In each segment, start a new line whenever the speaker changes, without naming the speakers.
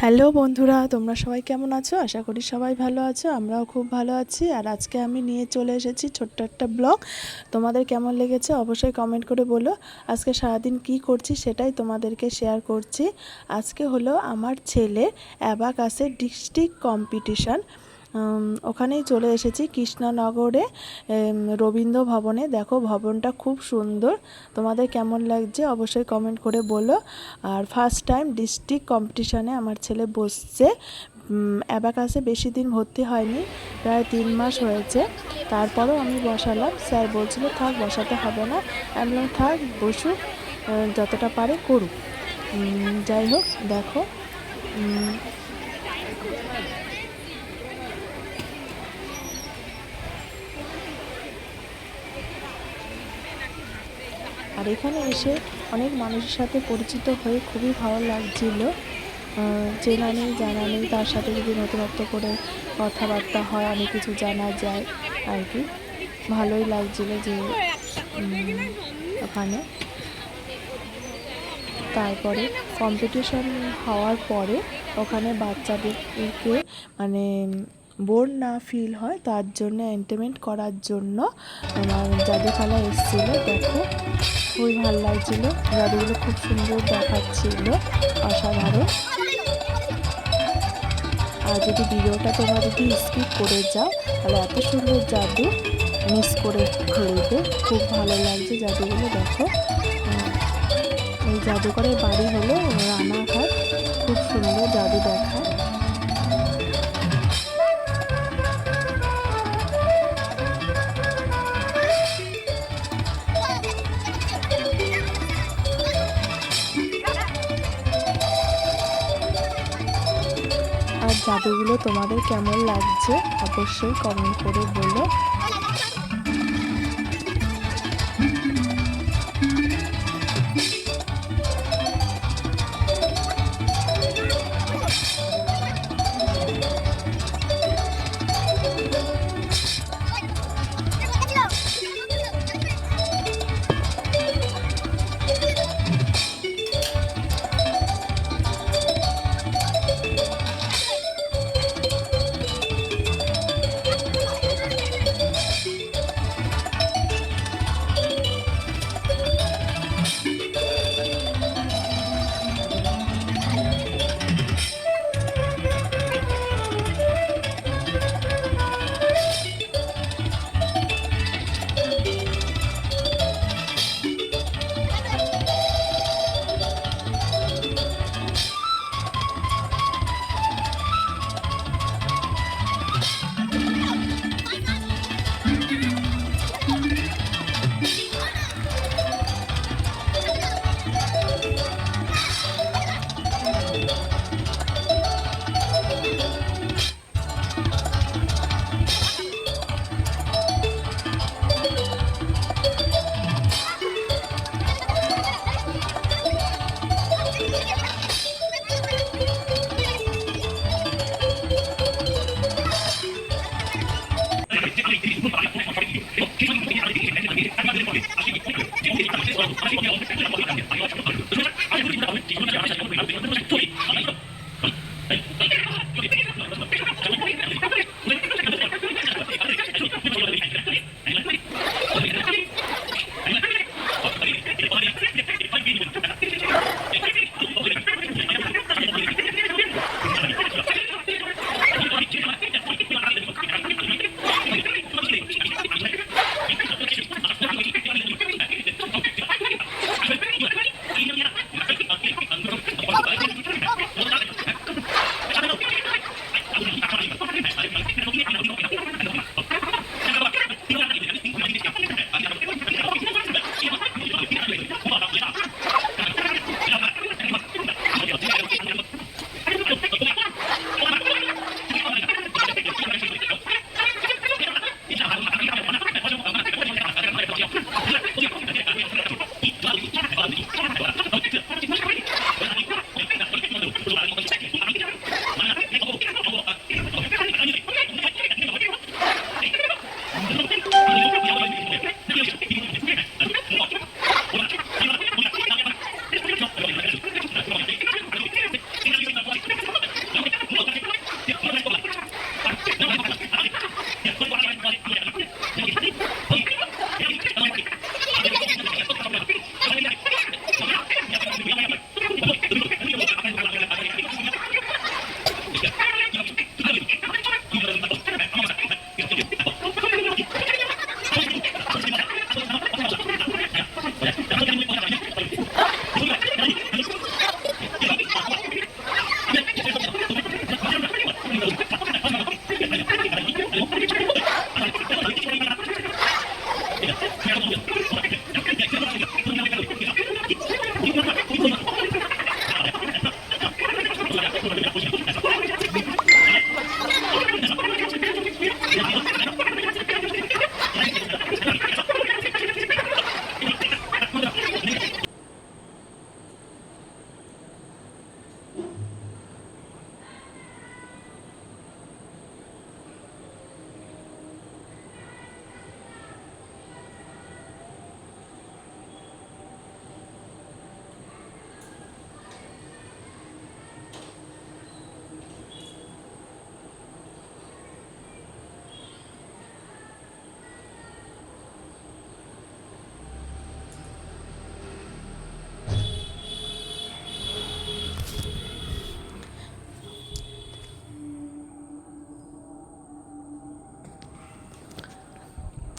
Hello বন্ধুরা, তোমরা সবাই কেমন আছো? আশা করি সবাই ভালো আছো। আমরাও খুব ভালো আছি। আর আজকে আমি নিয়ে চলে এসেছি ছোট্ট একটা ব্লগ। তোমাদের কেমন লেগেছে অবশ্যই কমেন্ট করে বলো। আজকে সারাদিন কি করছি সেটাই তোমাদেরকে শেয়ার করছি। আজকে হলো আমার ছেলের অ্যাবাকাসের ডিস্ট্রিক্ট কম্পিটিশান। ওখানেই চলে এসেছি কৃষ্ণনগরে, রবীন্দ্র ভবনে। দেখো ভবনটা খুব সুন্দর। তোমাদের কেমন লাগছে অবশ্যই কমেন্ট করে বলো। আর ফার্স্ট টাইম ডিস্ট্রিক্ট কম্পিটিশানে আমার ছেলে বসছে। অ্যাবাকাসে বেশি দিন ভর্তি হয়নি, প্রায় 3 মাস হয়েছে। তারপরেও আমি বসালাম, স্যার বলছিল থাক বসাতে হবে না। আমি বললাম থাক বসুক, যতটা পারে করুক। যাই হোক দেখো, আর এখানে এসে অনেক মানুষের সাথে পরিচিত হয়ে খুবই ভালো লাগছিল। চেনা নেই জানা নেই, তার সাথে যদি নতুনত্ব করে কথাবার্তা হয় অনেক কিছু জানা যায় আর কি। ভালোই লাগছিল যে ওখানে। তারপরে কম্পিটিশন হওয়ার পরে ওখানে বাচ্চাদেরকে মানে বোর না ফিল হয় তার জন্য এন্টারটেনমেন্ট করার জন্য আমার জাদুখানা এসেছিলো। দেখো খুবই ভালো লাগছিল, জাদুগুলো খুব সুন্দর দেখাচ্ছিল, অসাধারণ। আর যদি ভিডিওটা তোমরা যদি স্কিপ করে যাও তাহলে এত সুন্দর জাদু মিস করে ফেলবে। খুব ভালো লাগছে জাদুগুলো। দেখো এই জাদুকরের বাড়ি হলো রানাঘাট। খুব সুন্দর জাদু দেখায়। আর জাদুগুলো তোমাদের কেমন লাগছে অবশ্যই কমেন্ট করে বলো।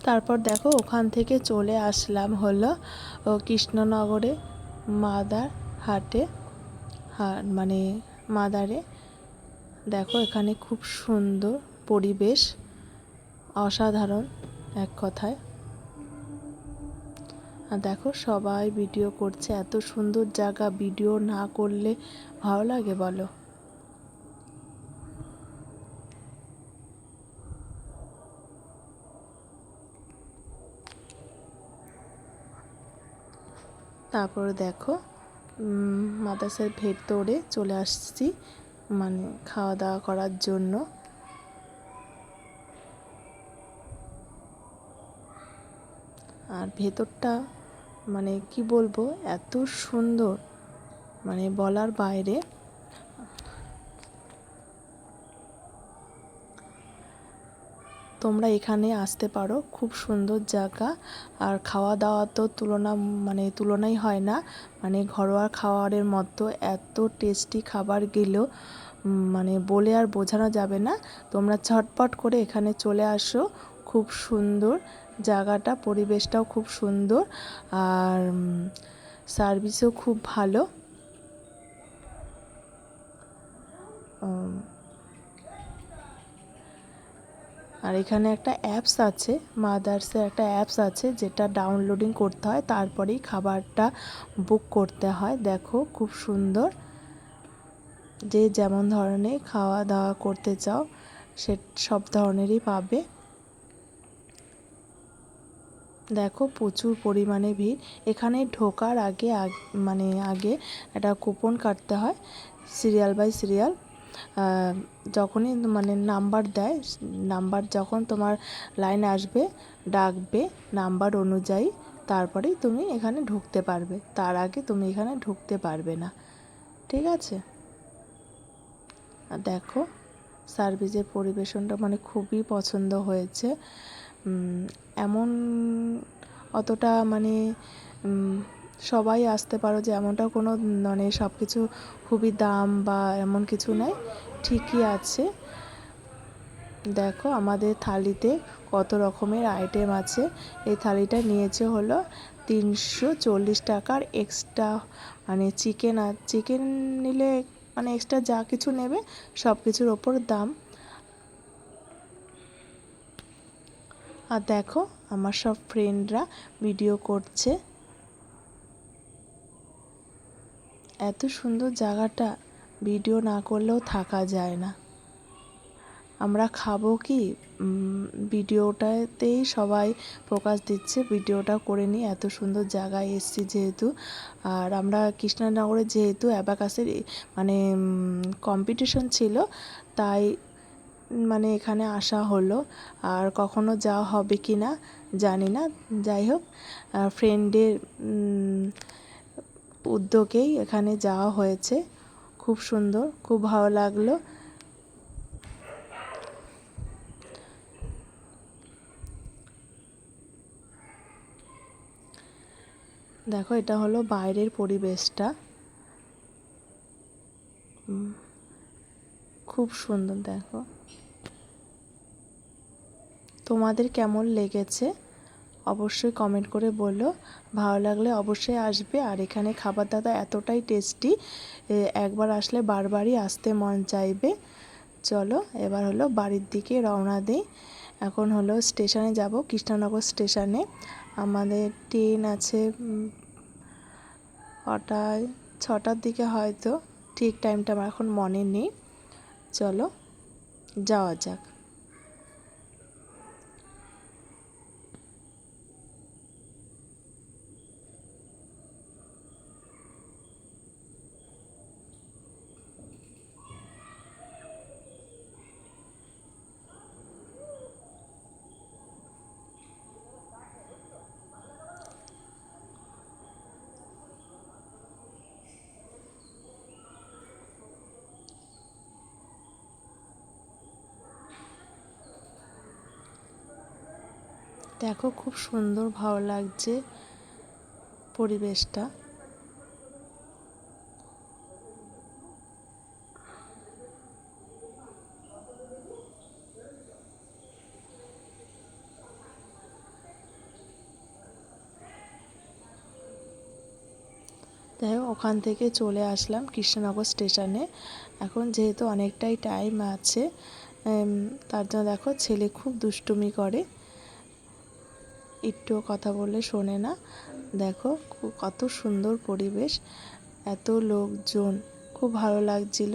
তারপর দেখো ওখান থেকে চলে আসলাম হলো কৃষ্ণনগরে মাদার হাটে, মানে মাদারে। দেখো এখানে খুব সুন্দর পরিবেশ, অসাধারণ এক কথায়। আর দেখো সবাই ভিডিও করছে, এত সুন্দর জায়গা, ভিডিও না করলে ভালো লাগে বলো? তারপরে দেখো মাদ্রাসার ভেতরে চলে আসছি, মানে খাওয়া দাওয়া করার জন্য। আর ভেতরটা মানে কি বলবো, এত সুন্দর, মানে বলার বাইরে। তোমরা এখানে আসতে পারো, খুব সুন্দর জায়গা। আর খাওয়া দাওয়া তো তুলনাই হয় না, মানে ঘরোয়া খাবারের মতো এত টেস্টি খাবার গেলেও মানে বলে আর বোঝানো যাবে না। তোমরা ঝটপট করে এখানে চলে আসো, খুব সুন্দর জায়গাটা, পরিবেশটাও খুব সুন্দর, আর সার্ভিসও খুব ভালো। আর এখানে একটা অ্যাপস আছে, মাদার্সের একটা অ্যাপস আছে, যেটা ডাউনলোডিং করতে হয়, তারপরেই খাবারটা বুক করতে হয়। দেখো খুব সুন্দর, যে যেমন ধরনের খাওয়া দাওয়া করতে চাও সে সব ধরনেরই পাবে। দেখো প্রচুর পরিমাণে ভিড়। এখানে ঢোকার আগে আগে একটা কুপন কাটতে হয়, সিরিয়াল বাই সিরিয়াল। যখনই মানে নাম্বার দেয়, নাম্বার যখন তোমার লাইন আসবে, ডাকবে নাম্বার অনুযায়ী, তারপরেই তুমি এখানে ঢুকতে পারবে, তার আগে তুমি এখানে ঢুকতে পারবে না, ঠিক আছে? আর দেখো সার্ভিসের পরিবেশনটা মানে খুবই পছন্দ হয়েছে। এমন অতটা মানে সবাই আসতে পারো যে এমনটা কোনো মানে সব কিছু খুবই দাম বা এমন কিছু নেই, ঠিকই আছে। দেখো আমাদের থালিতে কত রকমের আইটেম আছে। এই থালিটা নিয়েছে হলো 340 টাকার এক্সট্রা, মানে চিকেন নিলে মানে এক্সট্রা যা কিছু নেবে সব কিছুর ওপর দাম। আর দেখো আমার সব ফ্রেন্ডরা ভিডিও করছে। এত সুন্দর জায়গাটা, ভিডিও না করলেও থাকা যায় না। আমরা খাবো কি, ভিডিওটাতেই সবাই ফোকাস দিচ্ছে, ভিডিওটা করে নিই, এত সুন্দর জায়গায় এসছি যেহেতু। আর আমরা কৃষ্ণনগরে যেহেতু অ্যাবাকাসের মানে কম্পিটিশন ছিল, তাই মানে এখানে আসা হলো। আর কখনো যাওয়া হবে কি না জানি না, যাই হোক ফ্রেন্ডের উদ্যোগেই এখানে যাওয়া হয়েছে। খুব সুন্দর, খুব ভালো লাগলো। দেখো এটা হলো বাইরের পরিবেশটা, খুব সুন্দর। দেখো তোমাদের কেমন লেগেছে অবশ্যই কমেন্ট করে বলো, ভালো লাগলে অবশ্যই আসবে। আর এখানে খাবার দাবার এতটাই টেস্টি, একবার আসলে বারবারই আসতে মন চাইবে। চলো এবার হলো বাড়ির দিকে রওনা দিই। এখন হলো স্টেশনে যাব, কৃষ্ণনগর স্টেশনে। আমাদের ট্রেন আছে 6টার দিকে হয়তো ঠিক টাইমটা আমার এখন মনে নেই। চলো যাওয়া যাক। দেখো খুব সুন্দর ভালো লাগছে পরিবেশটা। যাই হোক, ওখান থেকে চলে আসলাম কৃষ্ণনগর স্টেশনে। এখন যেহেতু অনেকটাই টাইম আছে, তার জন্য দেখো ছেলে খুব দুষ্টুমি করে, একটুও কথা বললে শোনে না। দেখো কত সুন্দর পরিবেশ, এত লোকজন, খুব ভালো লাগছিল।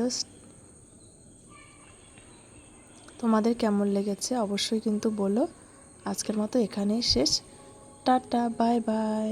তোমাদের কেমন লেগেছে অবশ্যই কিন্তু বলো। আজকের মতো এখানেই শেষ। Tata, bye bye.